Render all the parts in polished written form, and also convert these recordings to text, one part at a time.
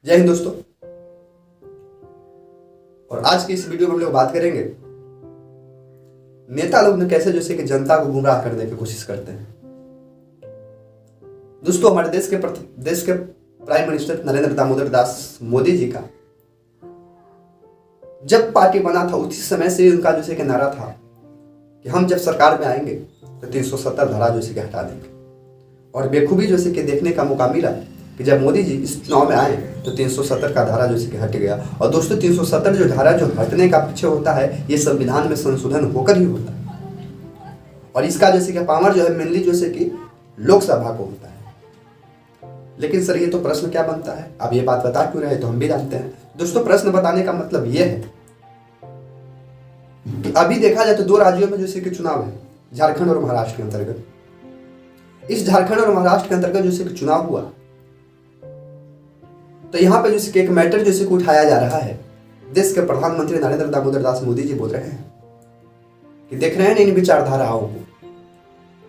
जय हिंद दोस्तों। और आज की इस वीडियो में हम लोग बात करेंगे नेता लोग ने कैसे जैसे कि जनता को गुमराह करने की कोशिश करते हैं। दोस्तों, हमारे देश के प्राइम मिनिस्टर नरेंद्र दामोदर दास मोदी जी का जब पार्टी बना था उसी समय से उनका जैसे कि नारा था कि हम जब सरकार में आएंगे तो 370 धारा जैसे कि हटा देंगे। और बेखूबी जैसे कि देखने का मौका मिला कि जब मोदी जी इस चुनाव में आए तो 370 का धारा जैसे कि हट गया। और दोस्तों, 370 जो धारा जो हटने का पीछे होता है, ये संविधान में संशोधन होकर ही होता है। और इसका जैसे कि पावर जो है मेनली जैसे कि लोकसभा को होता है। लेकिन सर, ये तो प्रश्न क्या बनता है, अब ये बात बता क्यों रहे तो हम भी जानते हैं। दोस्तों, प्रश्न बताने का मतलब ये है कि अभी देखा जाए तो दो राज्यों में जैसे कि चुनाव है, झारखंड और महाराष्ट्र के अंतर्गत। इस झारखंड और महाराष्ट्र के अंतर्गत जैसे कि चुनाव हुआ तो यहाँ पे जैसे कि एक मैटर जैसे कि उठाया जा रहा है। देश के प्रधानमंत्री नरेंद्र दामोदर दास मोदी जी बोल रहे हैं कि देख रहे हैं इन विचारधाराओं को,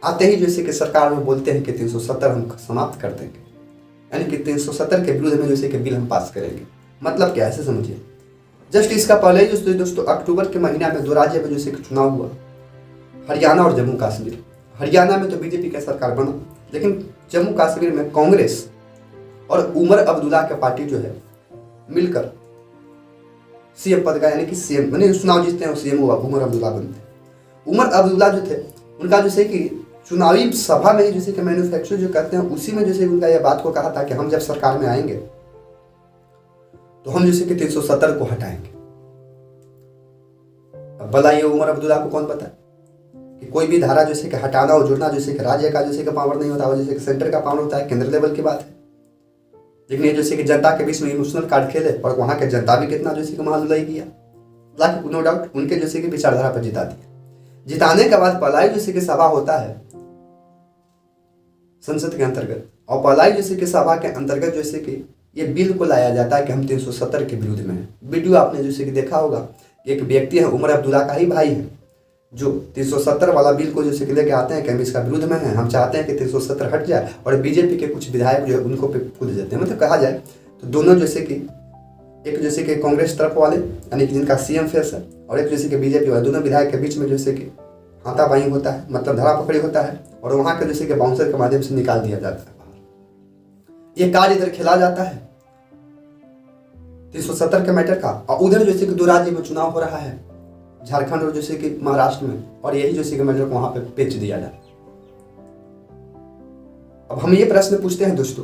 आते ही जैसे कि सरकार में बोलते हैं कि 370 हम समाप्त कर देंगे, यानी कि 370 के विरुद्ध में जैसे कि बिल हम पास करेंगे। मतलब क्या, ऐसे समझिए। जस्ट इसका पहले ही दोस्तों अक्टूबर के महीना में दो राज्य में जैसे कि चुनाव हुआ, हरियाणा और जम्मू कश्मीर। हरियाणा में तो बीजेपी का सरकार बना, लेकिन जम्मू कश्मीर में कांग्रेस और उमर अब्दुल्ला के पार्टी जो है मिलकर सीएम पद का, यानी कि सीएम मैंने चुनाव जीतते हैं, सीएम उमर अब्दुल्ला बनते हैं। उमर अब्दुल्ला जो थे उनका जैसे कि चुनावी सभा में ही जैसे कि मैन्युफैक्चर जो कहते हैं उसी में जैसे उनका यह बात को कहा था कि हम जब सरकार में आएंगे तो हम जैसे कि 370 को हटाएंगे। अब बताइए, उमर अब्दुल्ला को कौन पता कि कोई भी धारा जैसे कि हटाना और जुड़ना जैसे कि राज्य का जैसे कि पावर नहीं होता, जैसे कि सेंटर का पावर होता है, केंद्र लेवल की बात है। लेकिन ये जैसे कि जनता के बीच में इमोशनल कार्ड खेले और वहां के जनता भी कितना जैसे कि महालुलाई किया, लाइक नो डाउट उनके जैसे कि विचारधारा पर जिता दिया। जिताने के बाद पलाई जैसे कि सभा होता है संसद के अंतर्गत, और पलाई जैसे कि सभा के अंतर्गत जैसे कि ये बिल को लाया जाता है कि हम 370 के विरुद्ध में है। वीडियो आपने जैसे कि देखा होगा, एक व्यक्ति है उमर अब्दुल्ला का ही भाई है जो 370 वाला बिल को जैसे कि लेके आते हैं कि हम इसका विरुद्ध में है, हम चाहते हैं कि 370 हट जाए। और बीजेपी के कुछ विधायक जो है उनको पे कूद देते हैं। मतलब कहा जाए तो दोनों जैसे कि एक जैसे कि कांग्रेस तरफ वाले यानी कि जिनका सीएम फेस है, और एक जैसे कि बीजेपी वाले, दोनों विधायक के बीच में जैसे कि हाथापाई होता है, मतलब धरा पकड़ी होता है, और वहां के जैसे कि बाउंसर के माध्यम से निकाल दिया जाता है बाहर। ये कार्ड इधर खेला जाता है 370 के मैटर का, और उधर जैसे कि दो राज्य में चुनाव हो रहा है, झारखंड और जैसे कि महाराष्ट्र में, और यही जैसे कि मैटर को वहां पे पेच दिया जाता है। अब हम ये प्रश्न पूछते हैं दोस्तों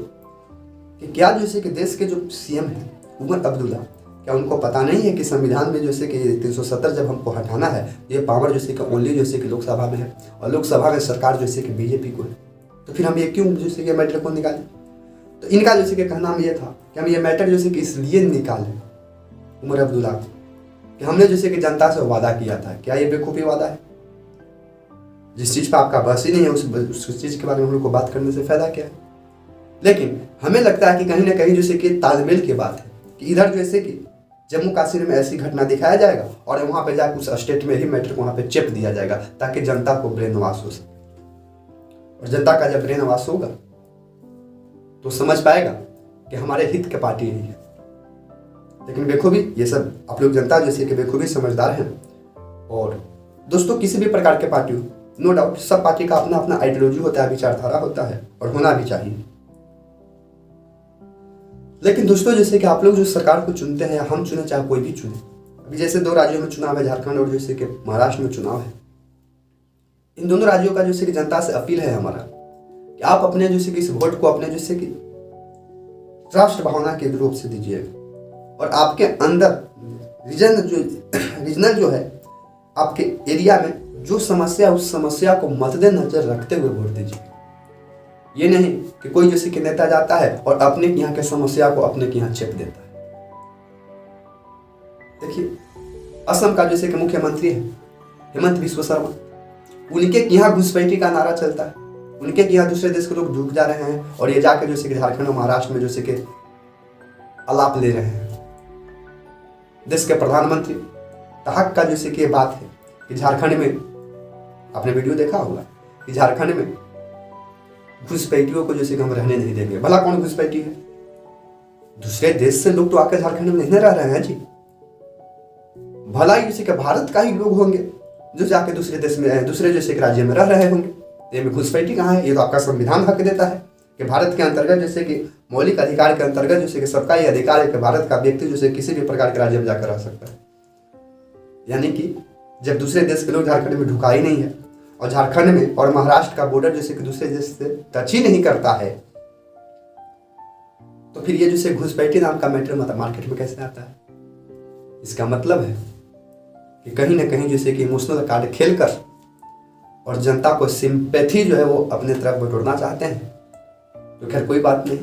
कि क्या जैसे कि देश के जो सीएम है उमर अब्दुल्ला, क्या उनको पता नहीं है कि संविधान में जैसे कि 370 जब हमको हटाना है, ये पावर जैसे कि ओनली जैसे कि लोकसभा में है, और लोकसभा में सरकार जैसे कि बीजेपी को है, तो फिर हम ये क्यों जैसे कि मैटर को निकालें। तो इनका जैसे कि कहना ये था कि हम ये मैटर जैसे कि इसलिए निकालें उमर अब्दुल्ला को कि हमने जैसे कि जनता से वादा किया था। क्या ये बेवकूफ़ी वादा है? जिस चीज़ पर आपका बस ही नहीं है उस चीज़ के बारे में हम लोग को बात करने से फायदा क्या है। लेकिन हमें लगता है कि कहीं ना कहीं जैसे कि तालमेल की बात है कि इधर जैसे कि जम्मू कश्मीर में ऐसी घटना दिखाया जाएगा और वहाँ पे जाकर उस स्टेट में ही मैटर को वहाँ पे चेप दिया जाएगा, ताकि जनता को ब्रेन वॉश हो सके। और जनता का जब ब्रेन वॉश होगा तो समझ पाएगा कि हमारे हित के पार्टी यही है। लेकिन बेखूबी ये सब आप लोग जनता जैसे कि बेखूबी समझदार हैं। और दोस्तों, किसी भी प्रकार के पार्टी हो, नो डाउट सब पार्टी का अपना अपना आइडियोलॉजी होता है, विचारधारा होता है, और होना भी चाहिए। लेकिन दोस्तों, जैसे कि आप लोग जो सरकार को चुनते हैं या हम चुने चाहे कोई भी चुने, अभी जैसे दो राज्यों में चुनाव है, झारखंड और जैसे कि महाराष्ट्र में चुनाव है। इन दोनों राज्यों का जैसे कि जनता से अपील है हमारा कि आप अपने जैसे कि इस वोट को अपने जैसे कि राष्ट्र भावना के रूप से दीजिएगा, और आपके अंदर रीजनल जो है आपके एरिया में जो समस्या, उस समस्या को मद्देनजर रखते हुए वोट दीजिए। ये नहीं कि कोई जैसे कि नेता जाता है और अपने यहाँ के समस्या को अपने यहाँ चेप देता है। देखिए, असम का जैसे कि मुख्यमंत्री है हेमंत बिस्वा शर्मा, उनके यहाँ घुसपैठी का नारा चलता है, उनके यहाँ दूसरे देश के लोग ढूक जा रहे हैं, और ये जाकर जैसे कि झारखंड और महाराष्ट्र में जैसे कि आलाप ले रहे हैं। देश के प्रधानमंत्री तहक का जैसे कि बात है कि झारखंड में, आपने वीडियो देखा होगा कि झारखंड में घुसपैठियों को जैसे कि हम रहने नहीं देंगे। भला कौन घुसपैठी है? दूसरे देश से लोग तो आकर झारखंड में नहीं रह रहे हैं जी। भला ही जैसे कि भारत का ही लोग होंगे जो जाके दूसरे देश में, दूसरे जैसे कि राज्य में रह रहे होंगे। ये में घुसपैठी कहाँ है? ये तो आपका संविधान हक देता है कि भारत के अंतर्गत जैसे कि मौलिक अधिकार के अंतर्गत जैसे कि सबका ये अधिकार है कि भारत का व्यक्ति जैसे किसी भी प्रकार के राज्य में जाकर रह सकता है। यानी कि जब दूसरे देश के लोग झारखंड में ढुका ही नहीं है और झारखंड में और महाराष्ट्र का बॉर्डर जैसे कि दूसरे देश से टच ही नहीं करता है, तो फिर ये जैसे घुसपैठी नाम का मैटर मतलब मार्केट में कैसे आता है? इसका मतलब है कि कहीं ना कहीं जैसे कि इमोशनल कार्ड खेलकर और जनता को सिंपैथी जो है वो अपने तरफ बटोरना चाहते हैं। तो खैर कोई बात नहीं,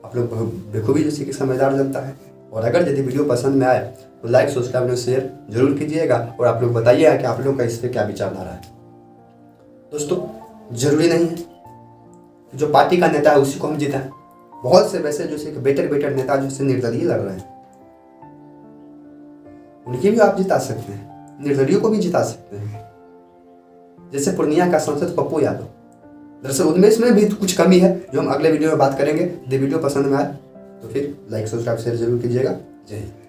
आप लोग बखूबी जैसे कि समझदार जनता है। और अगर यदि वीडियो पसंद में आए तो लाइक, सब्सक्राइब और शेयर जरूर कीजिएगा और आप लोग बताइएगा कि आप लोग का इस पर क्या विचारधारा है। दोस्तों, जरूरी नहीं है कि जो पार्टी का नेता है उसी को हम जिताएं। बहुत से वैसे जैसे कि बेटर नेता जैसे निर्दलीय लड़ रहे हैं, उनकी भी आप जिता सकते हैं, निर्दलीयों को भी जिता सकते हैं। जैसे पूर्णिया का सांसद पप्पू यादव, दरअसल उनमें इसमें भी कुछ कमी है जो हम अगले वीडियो में बात करेंगे। यदि वीडियो पसंद में आए तो फिर लाइक, सब्सक्राइब, शेयर जरूर कीजिएगा। जय हिंद।